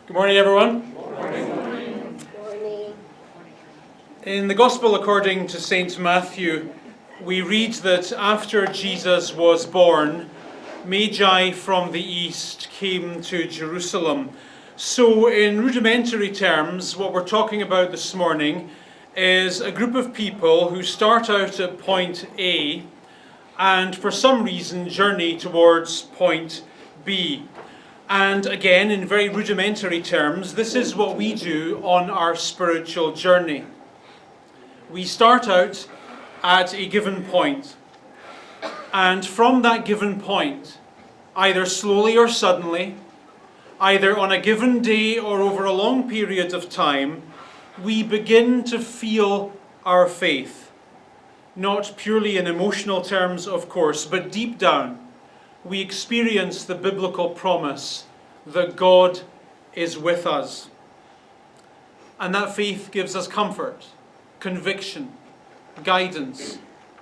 Good morning, everyone. Morning. In the Gospel according to St. Matthew, we read that after Jesus was born, Magi from the east came to Jerusalem. So in rudimentary terms, what we're talking about this morning is a group of people who start out at point A and for some reason journey towards point B. And again, in very rudimentary terms, this is what we do on our spiritual journey. We start out at a given point, and from that given point, either slowly or suddenly, either on a given day or over a long period of time, we begin to feel our faith. Not purely in emotional terms, of course, but deep down, we experience the biblical promise that God is with us. And that faith gives us comfort, conviction, guidance,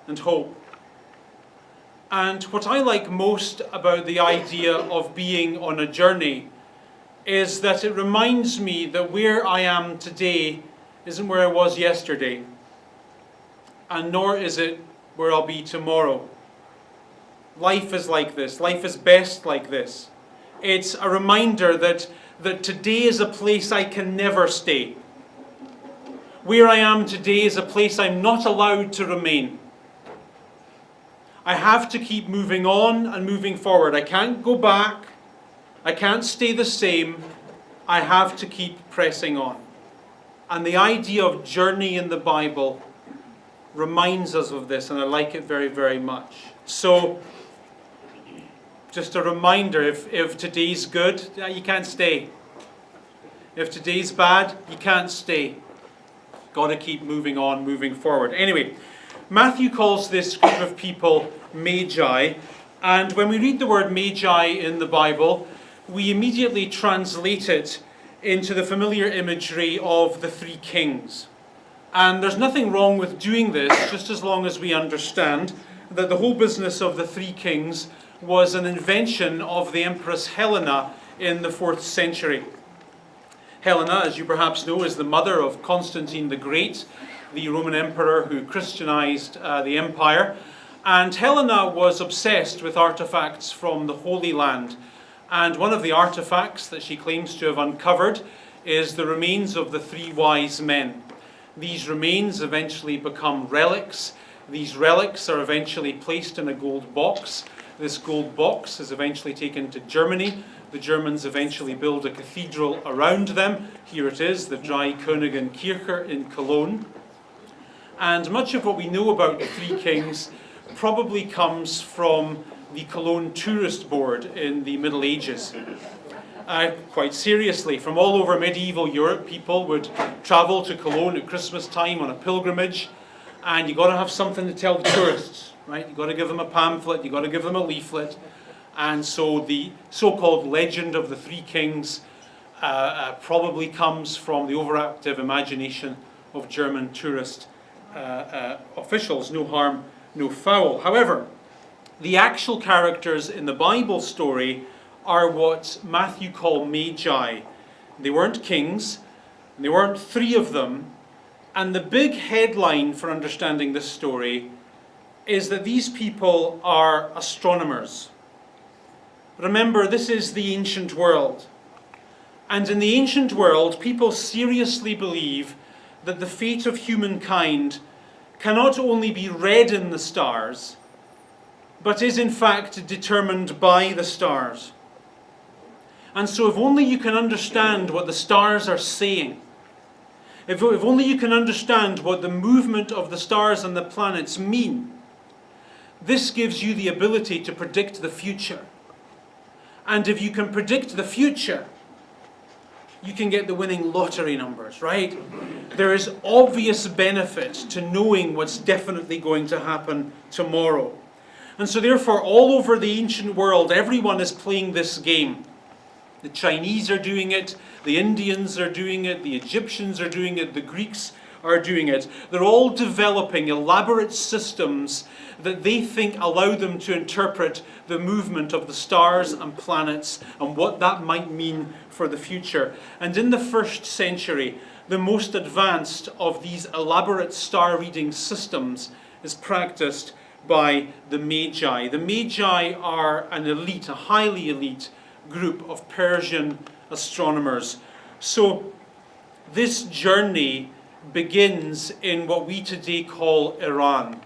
and hope. And what I like most about the idea of being on a journey is that it reminds me that where I am today isn't where I was yesterday, and nor is it where I'll be tomorrow. Life is like this. Life is best like this. It's a reminder that today is a place I can never stay. Where I am today is a place I'm not allowed to remain. I have to keep moving on and moving forward. I can't go back. I can't stay the same. I have to keep pressing on. And the idea of journey in the Bible reminds us of this, and I like it very, very much. So, just a reminder, if today's good, you can't stay. If today's bad, you can't stay. Got to keep moving on, moving forward. Anyway, Matthew calls this group of people Magi, and when we read the word Magi in the Bible, we immediately translate it into the familiar imagery of the three kings. And there's nothing wrong with doing this, just as long as we understand that the whole business of the three kings was an invention of the Empress Helena in the 4th century. Helena, as you perhaps know, is the mother of Constantine the Great, the Roman emperor who Christianized the empire. And Helena was obsessed with artifacts from the Holy Land. And one of the artifacts that she claims to have uncovered is the remains of the three wise men. These remains eventually become relics. These relics are eventually placed in a gold box. This gold box is eventually taken to Germany. The Germans eventually build a cathedral around them. Here it is, the Dreikönigenkirche in Cologne. And much of what we know about the three kings probably comes from the Cologne Tourist Board in the Middle Ages. Quite seriously, from all over medieval Europe, people would travel to Cologne at Christmas time on a pilgrimage, and you've got to have something to tell the tourists, right? You've got to give them a pamphlet, you've got to give them a leaflet, and so the so-called legend of the three kings probably comes from the overactive imagination of German tourist officials. No harm, no foul. However, the actual characters in the Bible story are what Matthew called Magi. They weren't kings, and there weren't three of them. And the big headline for understanding this story is that these people are astronomers. Remember, this is the ancient world. And in the ancient world, people seriously believe that the fate of humankind cannot only be read in the stars, but is in fact determined by the stars. And so if only you can understand what the stars are saying, if only you can understand what the movement of the stars and the planets mean, this gives you the ability to predict the future. And if you can predict the future, you can get the winning lottery numbers, right? There is obvious benefit to knowing what's definitely going to happen tomorrow. And so therefore, all over the ancient world, everyone is playing this game. The Chinese are doing it, the Indians are doing it, the Egyptians are doing it, the Greeks are doing it. They're all developing elaborate systems that they think allow them to interpret the movement of the stars and planets and what that might mean for the future. And in the 1st century, the most advanced of these elaborate star reading systems is practiced by the Magi. The Magi are an elite, a highly elite group of Persian astronomers. So this journey begins in what we today call Iran.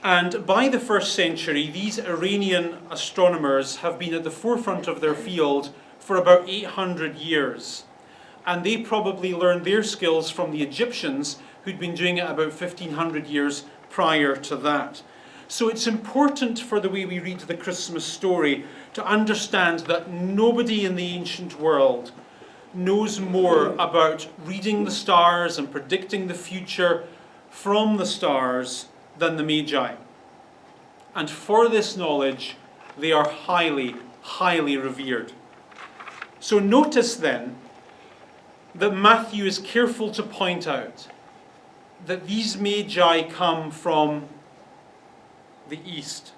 And by the 1st century, these Iranian astronomers have been at the forefront of their field for about 800 years. And they probably learned their skills from the Egyptians, who'd been doing it about 1500 years prior to that. So it's important for the way we read the Christmas story to understand that nobody in the ancient world knows more about reading the stars and predicting the future from the stars than the Magi. And for this knowledge, they are highly, highly revered. So notice then that Matthew is careful to point out that these Magi come from the East.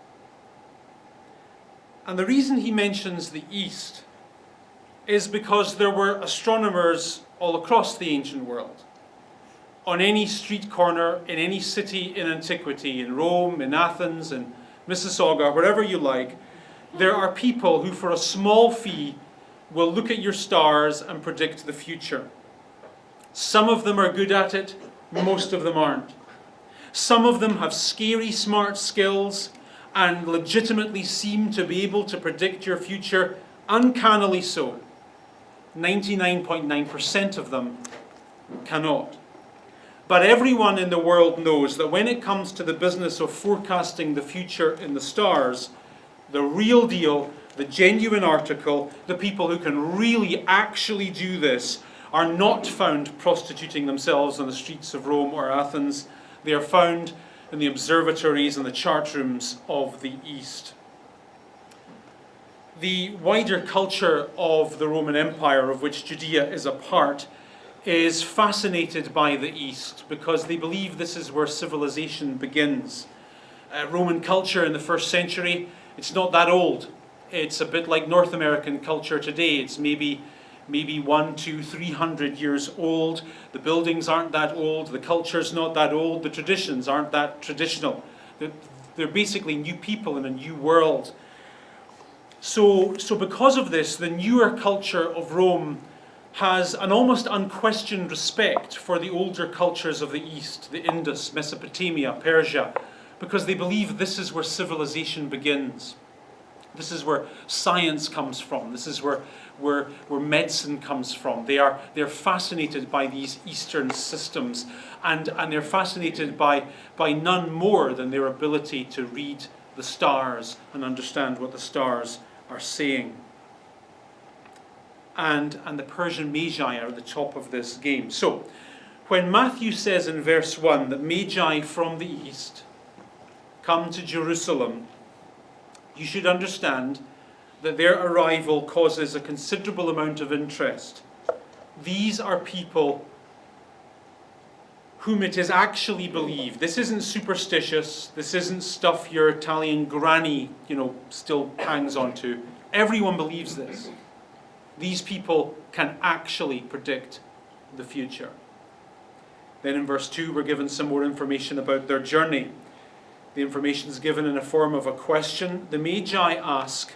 And the reason he mentions the East is because there were astronomers all across the ancient world. On any street corner, in any city in antiquity, in Rome, in Athens, in Mississauga, wherever you like, there are people who for a small fee will look at your stars and predict the future. Some of them are good at it, most of them aren't. Some of them have scary smart skills and legitimately seem to be able to predict your future, uncannily so. 99.9% of them cannot. But everyone in the world knows that when it comes to the business of forecasting the future in the stars, the real deal, the genuine article, the people who can really actually do this are not found prostituting themselves on the streets of Rome or Athens. They are found in the observatories and the chart rooms of the East. The wider culture of the Roman Empire, of which Judea is a part, is fascinated by the East because they believe this is where civilization begins. Roman culture in the 1st century, it's not that old. It's a bit like North American culture today. It's maybe 100, 200, 300 years old. The buildings aren't that old. The culture's not that old. The traditions aren't that traditional. They're basically new people in a new world. So because of this, the newer culture of Rome has an almost unquestioned respect for the older cultures of the East, the Indus, Mesopotamia, Persia, because they believe this is where civilization begins. This is where science comes from. This is where medicine comes from. They're fascinated by these Eastern systems, and they're fascinated by none more than their ability to read the stars and understand what the stars are saying. And the Persian Magi are at the top of this game. So, when Matthew says in verse 1 that Magi from the East come to Jerusalem, you should understand that their arrival causes a considerable amount of interest. These are people whom it is actually believed. This isn't superstitious. This isn't stuff your Italian granny, still hangs on to. Everyone believes this. These people can actually predict the future. Then in verse 2, we're given some more information about their journey. The information is given in a form of a question. The Magi ask,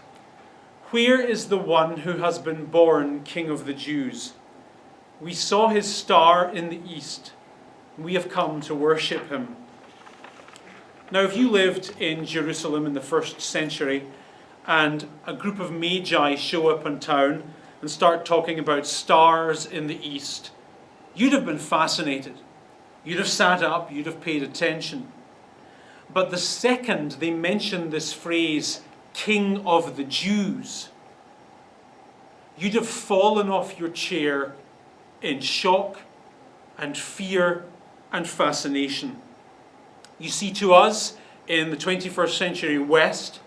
"Where is the one who has been born King of the Jews? We saw his star in the east. We have come to worship him." Now, if you lived in Jerusalem in the 1st century and a group of Magi show up in town and start talking about stars in the east, you'd have been fascinated. You'd have sat up, you'd have paid attention. But the second they mention this phrase, King of the Jews, you'd have fallen off your chair in shock and fear and fascination. You see, to us in the 21st century West,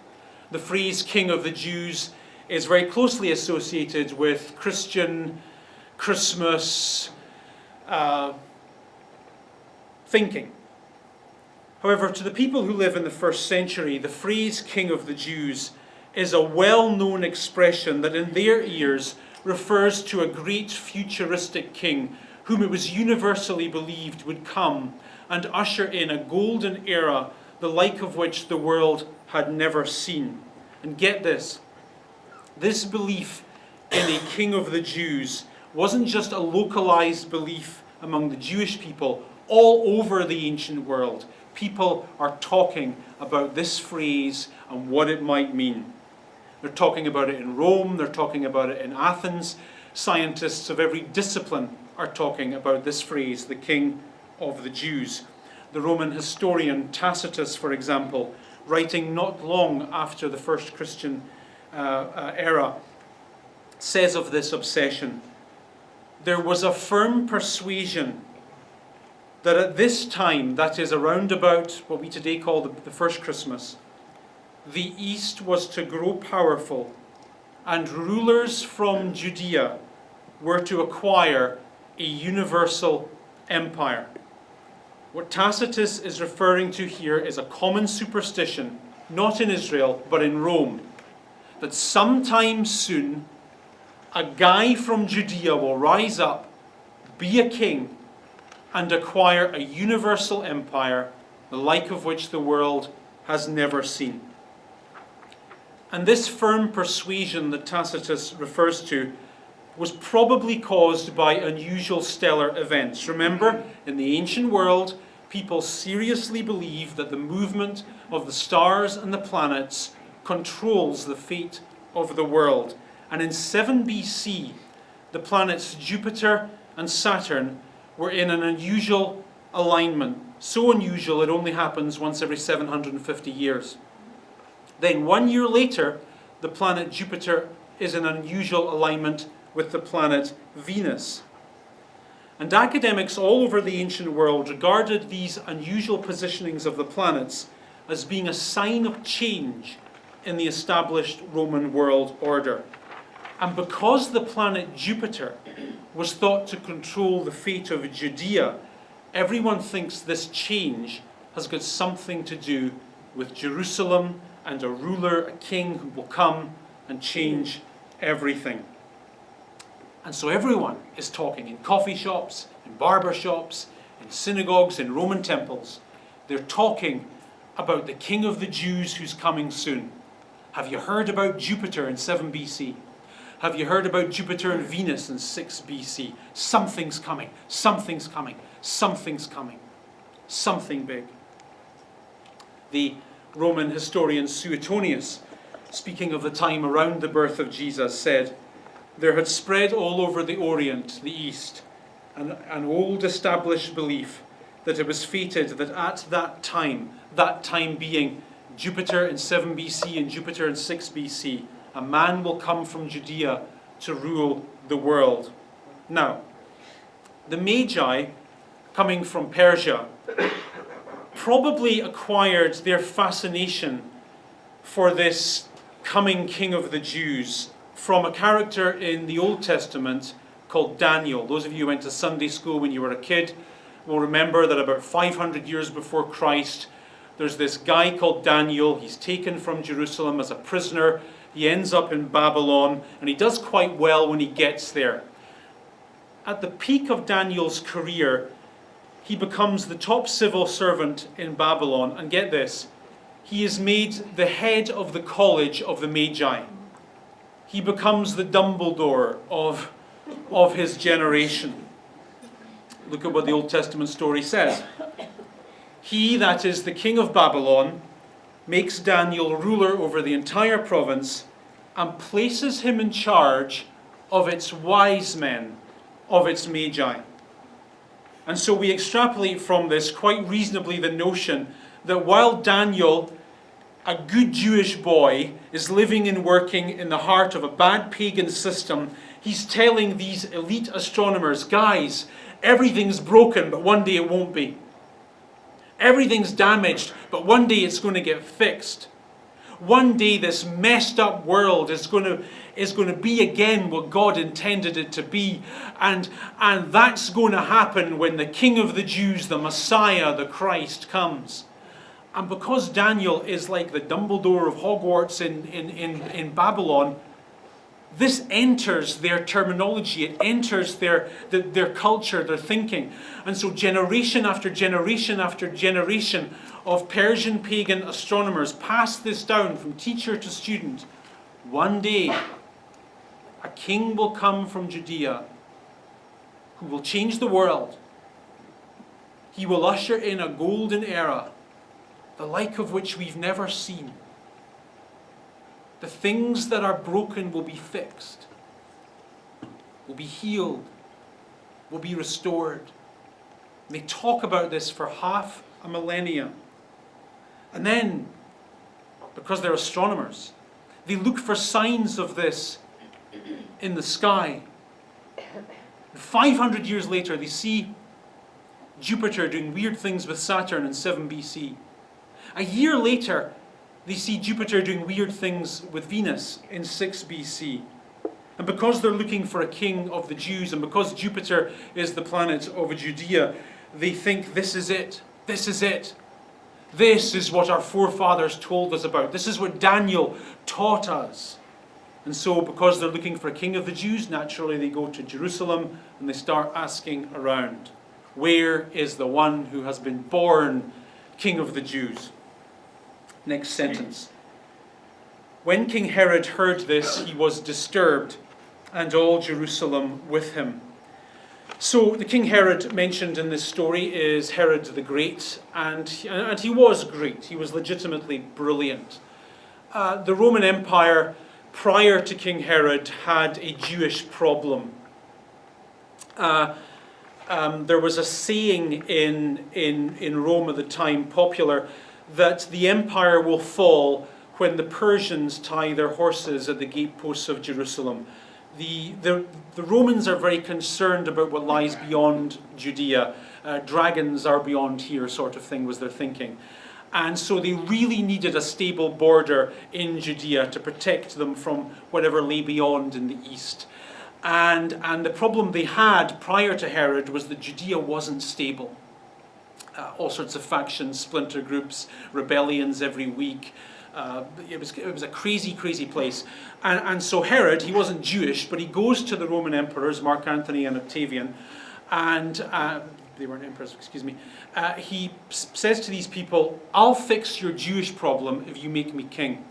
the phrase King of the Jews is very closely associated with Christian Christmas, thinking. However, to the people who live in the first century, the phrase King of the Jews is a well-known expression that in their ears refers to a great futuristic king whom it was universally believed would come and usher in a golden era, the like of which the world had never seen. And get this, this belief in a King of the Jews wasn't just a localized belief among the Jewish people. All over the ancient world, people are talking about this phrase and what it might mean. They're talking about it in Rome, they're talking about it in Athens. Scientists of every discipline are talking about this phrase, the King of the Jews. The Roman historian Tacitus, for example, writing not long after the first Christian era, says of this obsession, "There was a firm persuasion that at this time, that is around about what we today call the first Christmas, the East was to grow powerful, and rulers from Judea were to acquire a universal empire." What Tacitus is referring to here is a common superstition, not in Israel, but in Rome, that sometime soon a guy from Judea will rise up, be a king, and acquire a universal empire, the like of which the world has never seen. And this firm persuasion that Tacitus refers to was probably caused by unusual stellar events. Remember, in the ancient world, people seriously believed that the movement of the stars and the planets controls the fate of the world. And in 7 BC, the planets Jupiter and Saturn were in an unusual alignment. So unusual it only happens once every 750 years. Then 1 year later, the planet Jupiter is in unusual alignment with the planet Venus. And academics all over the ancient world regarded these unusual positionings of the planets as being a sign of change in the established Roman world order. And because the planet Jupiter was thought to control the fate of Judea, everyone thinks this change has got something to do with Jerusalem and a ruler, a king who will come and change everything. And so everyone is talking in coffee shops, in barber shops, in synagogues, in Roman temples. They're talking about the King of the Jews who's coming soon. Have you heard about Jupiter in 7 BC? Have you heard about Jupiter and Venus in 6 BC? Something's coming, something's coming, something's coming. Something big. The Roman historian Suetonius, speaking of the time around the birth of Jesus, said, "There had spread all over the Orient, the East, an old established belief that it was fated that at that time being Jupiter in 7 BC and Jupiter in 6 BC, a man will come from Judea to rule the world." Now, the Magi, coming from Persia, probably acquired their fascination for this coming King of the Jews from a character in the Old Testament called Daniel. Those of you who went to Sunday school when you were a kid will remember that about 500 years before Christ, there's this guy called Daniel. He's taken from Jerusalem as a prisoner. He ends up in Babylon, and he does quite well when he gets there. At the peak of Daniel's career, he becomes the top civil servant in Babylon, and get this, he is made the head of the college of the Magi. He becomes the Dumbledore of his generation. Look at what the Old Testament story says. He, that is the king of Babylon, makes Daniel ruler over the entire province and places him in charge of its wise men, of its Magi. And so we extrapolate from this quite reasonably the notion that while Daniel, a good Jewish boy, is living and working in the heart of a bad pagan system, he's telling these elite astronomers, guys, everything's broken, but one day it won't be. Everything's damaged, but one day it's going to get fixed. one day this messed up world is going to be again what God intended it to be. And that's going to happen when the King of the Jews, the Messiah, the Christ, comes. And because Daniel is like the Dumbledore of Hogwarts in Babylon, this enters their terminology, it enters their culture, their thinking. And so generation after generation after generation of Persian pagan astronomers pass this down from teacher to student. One day, a king will come from Judea who will change the world. He will usher in a golden era, the like of which we've never seen. The things that are broken will be fixed, will be healed, will be restored. And they talk about this for half a millennia. And then, because they're astronomers, they look for signs of this in the sky. 500 years later, they see Jupiter doing weird things with Saturn in 7 BC. A year later, they see Jupiter doing weird things with Venus in 6 BC. And because they're looking for a king of the Jews, and because Jupiter is the planet of Judea, they think this is it. This is it. This is what our forefathers told us about. This is what Daniel taught us. And so because they're looking for a king of the Jews, naturally they go to Jerusalem and they start asking around, where is the one who has been born King of the Jews? Next sentence. When King Herod heard this, he was disturbed, and all Jerusalem with him. So the King Herod mentioned in this story is Herod the Great, and he was great. He was legitimately brilliant. The Roman Empire, prior to King Herod, had a Jewish problem. There was a saying in Rome at the time, popular, that the empire will fall when the Persians tie their horses at the gateposts of Jerusalem. The Romans are very concerned about what lies beyond Judea. Dragons are beyond here, sort of thing was their thinking. And so they really needed a stable border in Judea to protect them from whatever lay beyond in the east. And the problem they had prior to Herod was that Judea wasn't stable. All sorts of factions, splinter groups, rebellions every week. It was a crazy, crazy place. And so Herod, he wasn't Jewish, but he goes to the Roman emperors, Mark Antony and Octavian, and they weren't emperors, excuse me. He says to these people, I'll fix your Jewish problem if you make me king.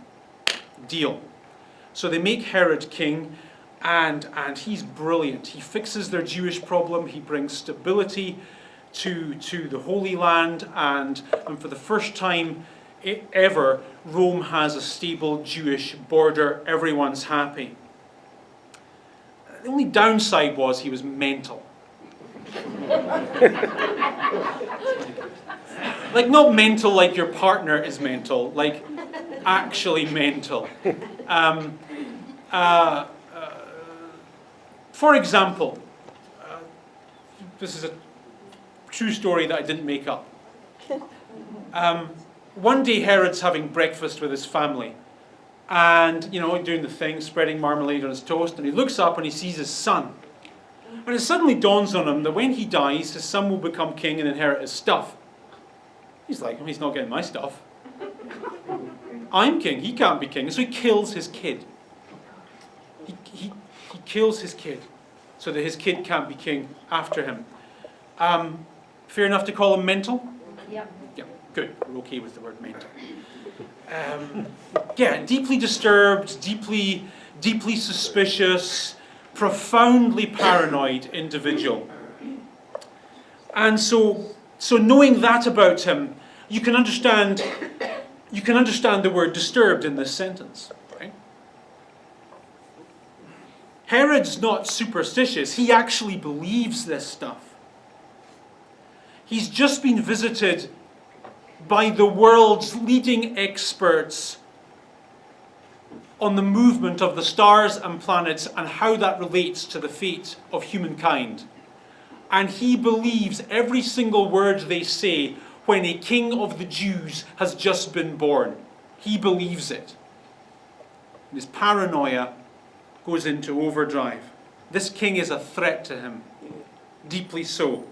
Deal. So they make Herod king, and he's brilliant. He fixes their Jewish problem. He brings stability to the Holy Land, and for the first time ever, Rome has a stable Jewish border. Everyone's happy. The only downside was he was mental. Like, not mental like your partner is mental, like actually mental. For example, this is a true story that I didn't make up. One day Herod's having breakfast with his family, and doing the thing, spreading marmalade on his toast, and he looks up and he sees his son. And it suddenly dawns on him that when he dies, his son will become king and inherit his stuff. He's like, he's not getting my stuff. I'm king, he can't be king. And so he kills his kid. He kills his kid so that his kid can't be king after him. Fair enough to call him mental? Yep. Yeah, good. We're okay with the word mental. Deeply disturbed, deeply suspicious, profoundly paranoid individual. And so knowing that about him, you can understand the word disturbed in this sentence, right? Herod's not superstitious. He actually believes this stuff. He's just been visited by the world's leading experts on the movement of the stars and planets and how that relates to the fate of humankind. And he believes every single word they say when a king of the Jews has just been born. He believes it. And his paranoia goes into overdrive. This king is a threat to him, deeply so.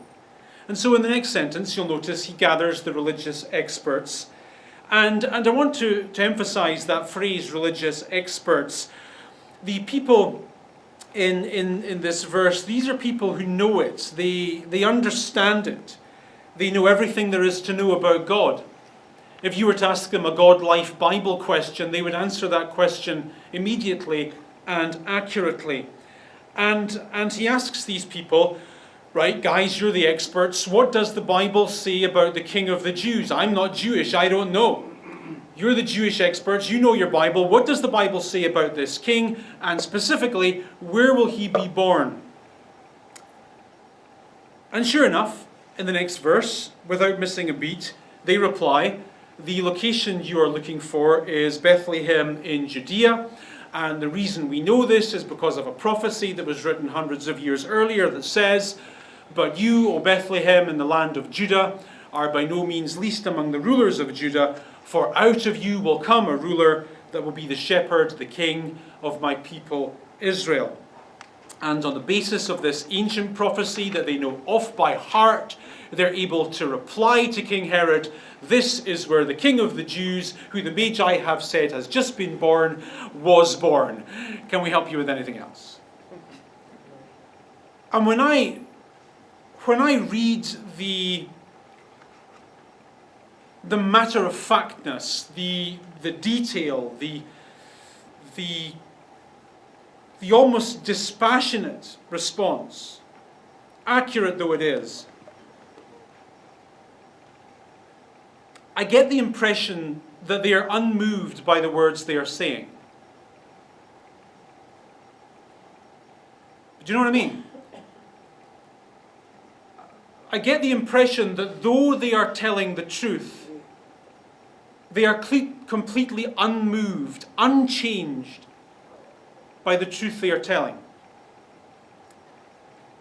And so in the next sentence, you'll notice he gathers the religious experts. And I want to emphasize that phrase, religious experts. The people in this verse, these are people who know it. They understand it. They know everything there is to know about God. If you were to ask them a God-life Bible question, they would answer that question immediately and accurately. And he asks these people, right, guys, you're the experts. What does the Bible say about the King of the Jews? I'm not Jewish, I don't know. You're the Jewish experts, you know your Bible. What does the Bible say about this king? And specifically, where will he be born? And sure enough, in the next verse, without missing a beat, they reply, the location you are looking for is Bethlehem in Judea. And the reason we know this is because of a prophecy that was written hundreds of years earlier that says, "But you, O Bethlehem, in the land of Judah, are by no means least among the rulers of Judah, for out of you will come a ruler that will be the shepherd, the king of my people Israel." And on the basis of this ancient prophecy that they know off by heart, they're able to reply to King Herod, this is where the King of the Jews, who the Magi have said has just been born, was born. Can we help you with anything else? And when I read the matter-of-factness, the detail, the almost dispassionate response, accurate though it is, I get the impression that they are unmoved by the words they are saying. Do you know what I mean? I get the impression that though they are telling the truth, they are completely unmoved, unchanged by the truth they are telling.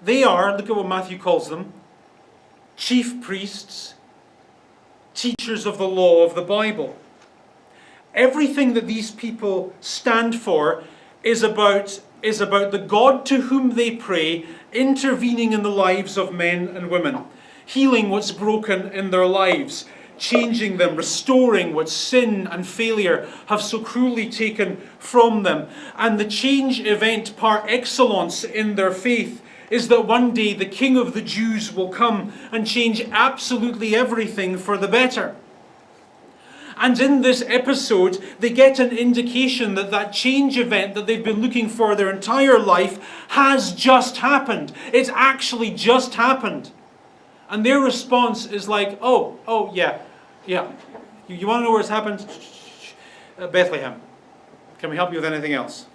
They are, look at what Matthew calls them, chief priests, teachers of the law of the Bible. Everything that these people stand for is about the God to whom they pray, intervening in the lives of men and women, healing what's broken in their lives, changing them, restoring what sin and failure have so cruelly taken from them. And the change event par excellence in their faith is that one day the King of the Jews will come and change absolutely everything for the better. And in this episode, they get an indication that that change event that they've been looking for their entire life has just happened. It's actually just happened. And their response is like, oh, yeah. You want to know where it's happened? Bethlehem. Can we help you with anything else?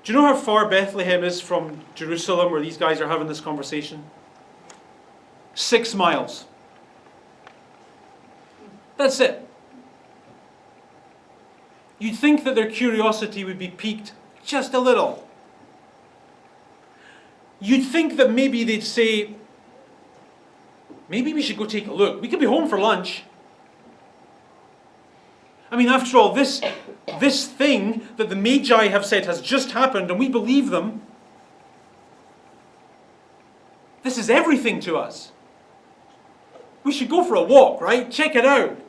Do you know how far Bethlehem is from Jerusalem, where these guys are having this conversation? 6 miles. That's it. You'd think that their curiosity would be piqued just a little. You'd think that maybe they'd say, maybe we should go take a look. We could be home for lunch. I mean, after all, this thing that the Magi have said has just happened, and we believe them. This is everything to us. We should go for a walk, right? Check it out.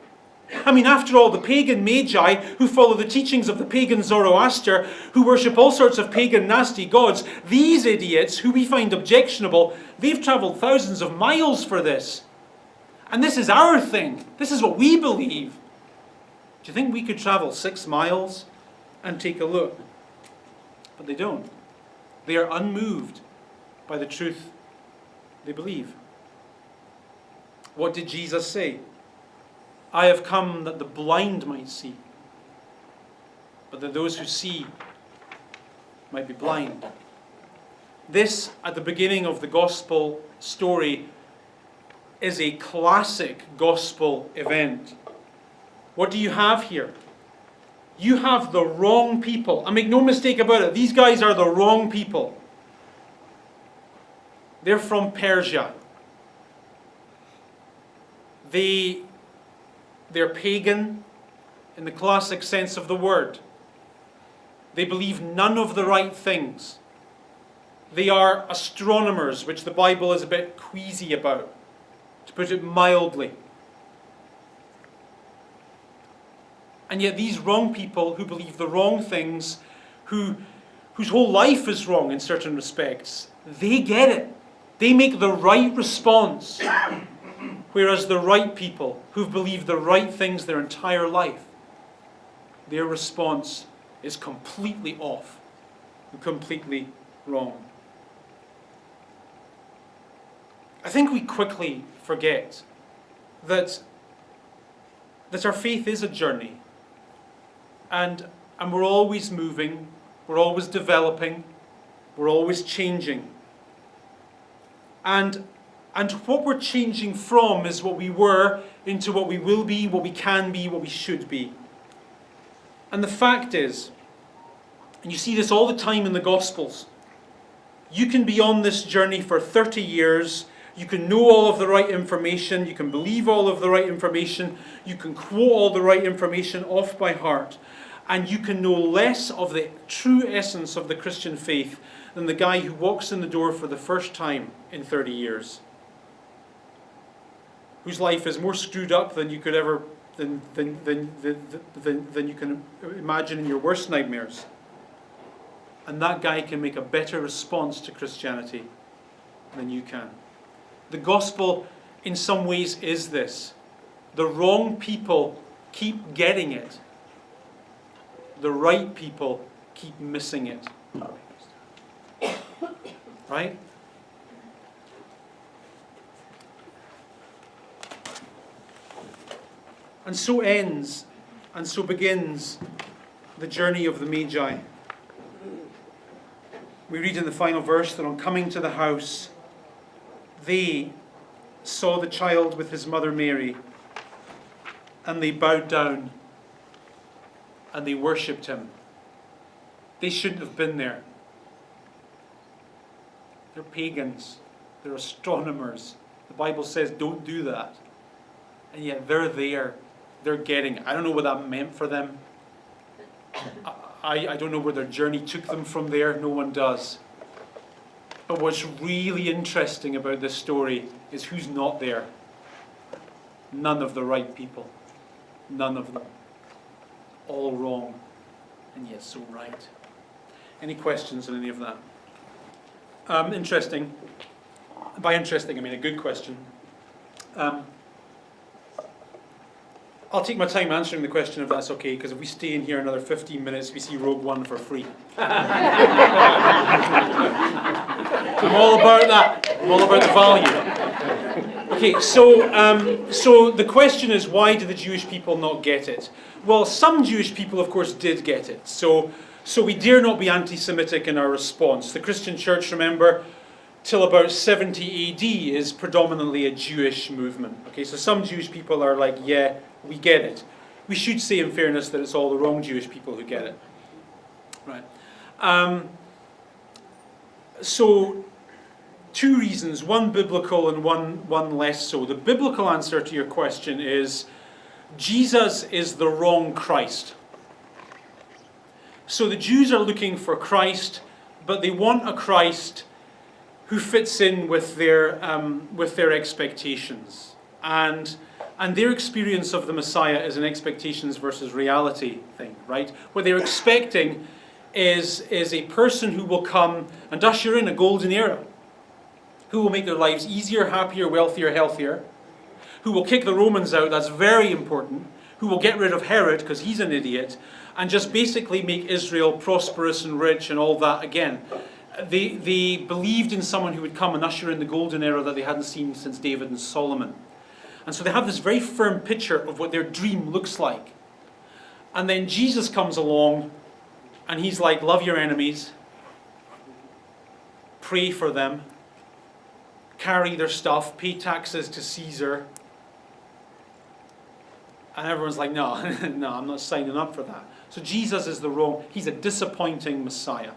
I mean, after all, the pagan Magi, who follow the teachings of the pagan Zoroaster, who worship all sorts of pagan nasty gods, these idiots, who we find objectionable, they've travelled thousands of miles for this. And this is our thing. This is what we believe. Do you think we could travel 6 miles and take a look? But they don't. They are unmoved by the truth they believe. What did Jesus say? I have come that the blind might see, but that those who see might be blind. This, at the beginning of the gospel story, is a classic gospel event. What do you have here? You have the wrong people. And make no mistake about it, these guys are the wrong people. They're from Persia. They They're pagan in the classic sense of the word. They believe none of the right things. They are astronomers, which the Bible is a bit queasy about, to put it mildly. And yet these wrong people who believe the wrong things, whose whole life is wrong in certain respects, they get it. They make the right response. Whereas the right people who've believed the right things their entire life, their response is completely off and completely wrong. I think we quickly forget that our faith is a journey. And we're always moving, we're always developing, we're always changing. And what we're changing from is what we were into what we will be, what we can be, what we should be. And the fact is, and you see this all the time in the Gospels, you can be on this journey for 30 years, you can know all of the right information, you can believe all of the right information, you can quote all the right information off by heart, and you can know less of the true essence of the Christian faith than the guy who walks in the door for the first time in 30 years, whose life is more screwed up than you could ever than you can imagine in your worst nightmares. And that guy can make a better response to Christianity than you can. The gospel, in some ways, is this. The wrong people keep getting it. The right people keep missing it. Right? And so ends, and so begins the journey of the Magi. We read in the final verse that on coming to the house, they saw the child with his mother Mary, and they bowed down, and they worshipped him. They shouldn't have been there. They're pagans. They're astronomers. The Bible says don't do that. And yet they're there. They're getting it. I don't know what that meant for them. I don't know where their journey took them from there. No one does. But what's really interesting about this story is who's not there. None of the right people. None of them. All wrong. And yet so right. Any questions on any of that? Interesting. By interesting, I mean a good question. I'll take my time answering the question if that's okay, because if we stay in here another 15 minutes, we see Rogue One for free. I'm all about that. I'm all about the value. Okay, so the question is, why did the Jewish people not get it? Well, some Jewish people, of course, did get it. So we dare not be anti-Semitic in our response. The Christian church, remember, till about 70 AD is predominantly a Jewish movement. Okay, so some Jewish people are like, yeah, we get it. We should say, in fairness, that it's all the wrong Jewish people who get it. Right. So, two reasons, one biblical and one less so. The biblical answer to your question is, Jesus is the wrong Christ. So the Jews are looking for Christ, but they want a Christ who fits in with their expectations. And their experience of the Messiah is an expectations versus reality thing, right? What they're expecting is a person who will come and usher in a golden era, who will make their lives easier, happier, wealthier, healthier, who will kick the Romans out, that's very important, who will get rid of Herod, because he's an idiot, and just basically make Israel prosperous and rich and all that again. They believed in someone who would come and usher in the golden era that they hadn't seen since David and Solomon. And so they have this very firm picture of what their dream looks like. And then Jesus comes along, and he's like, love your enemies, pray for them, carry their stuff, pay taxes to Caesar. And everyone's like, no, no, I'm not signing up for that. So Jesus is the wrong, he's a disappointing Messiah.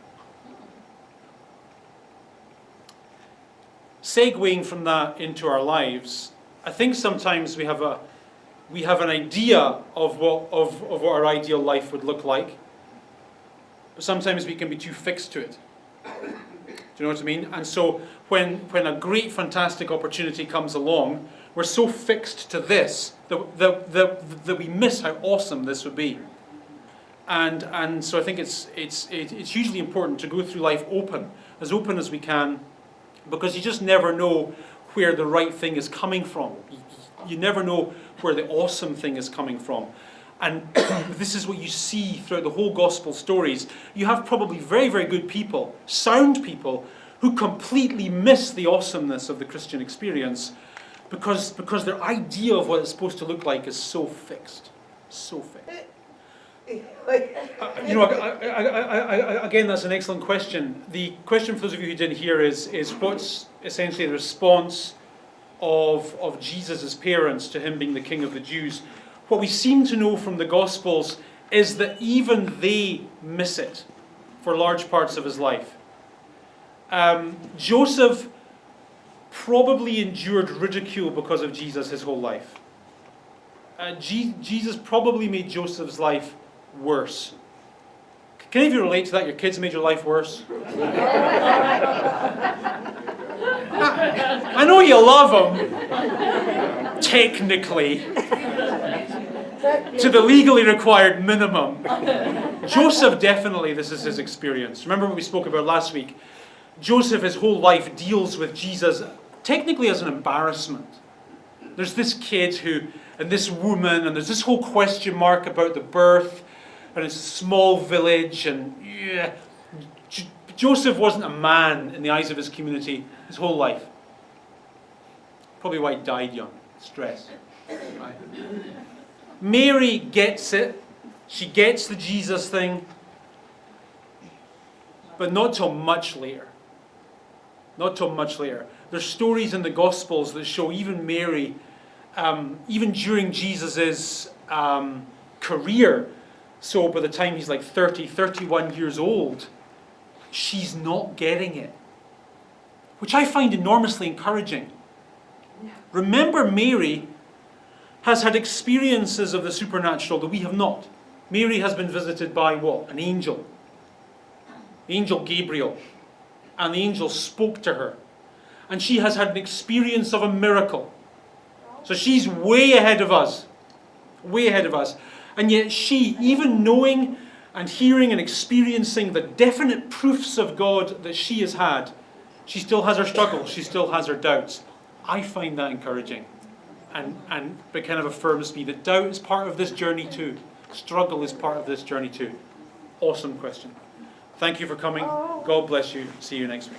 Segueing from that into our lives, I think sometimes we have we have an idea of what our ideal life would look like, but sometimes we can be too fixed to it. Do you know what I mean? And so when a great, fantastic opportunity comes along, we're so fixed to this that we miss how awesome this would be. And so I think it's hugely important to go through life open as we can, because you just never know where the right thing is coming from. You never know where the awesome thing is coming from. And this is what you see throughout the whole gospel stories. You have probably very, very good people, sound people, who completely miss the awesomeness of the Christian experience because their idea of what it's supposed to look like is so fixed. So fixed. Again, that's an excellent question. The question for those of you who didn't hear is what's essentially the response of Jesus' parents to him being the King of the Jews. What we seem to know from the Gospels is that even they miss it for large parts of his life. Joseph probably endured ridicule because of Jesus his whole life. Jesus probably made Joseph's life worse. Can any of you relate to that? Your kids made your life worse? I know you love them, technically, to the legally required minimum. Joseph, definitely, this is his experience. Remember what we spoke about last week? Joseph, his whole life, deals with Jesus technically as an embarrassment. There's this kid and this woman, and there's this whole question mark about the birth, and it's a small village, and yeah. Joseph wasn't a man in the eyes of his community his whole life. Probably why he died young. Stress. Right? Mary gets it. She gets the Jesus thing. But not till much later. Not till much later. There's stories in the Gospels that show even Mary, even during Jesus' career, so by the time he's like 30, 31 years old, she's not getting it. Which I find enormously encouraging. Remember, Mary has had experiences of the supernatural that we have not. Mary has been visited by what? An angel. Angel Gabriel. And the angel spoke to her. And she has had an experience of a miracle. So she's way ahead of us. Way ahead of us. And yet she, even knowing and hearing and experiencing the definite proofs of God that she has had, she still has her struggles, she still has her doubts. I find that encouraging. And it kind of affirms me that doubt is part of this journey too. Struggle is part of this journey too. Awesome question. Thank you for coming. God bless you. See you next week.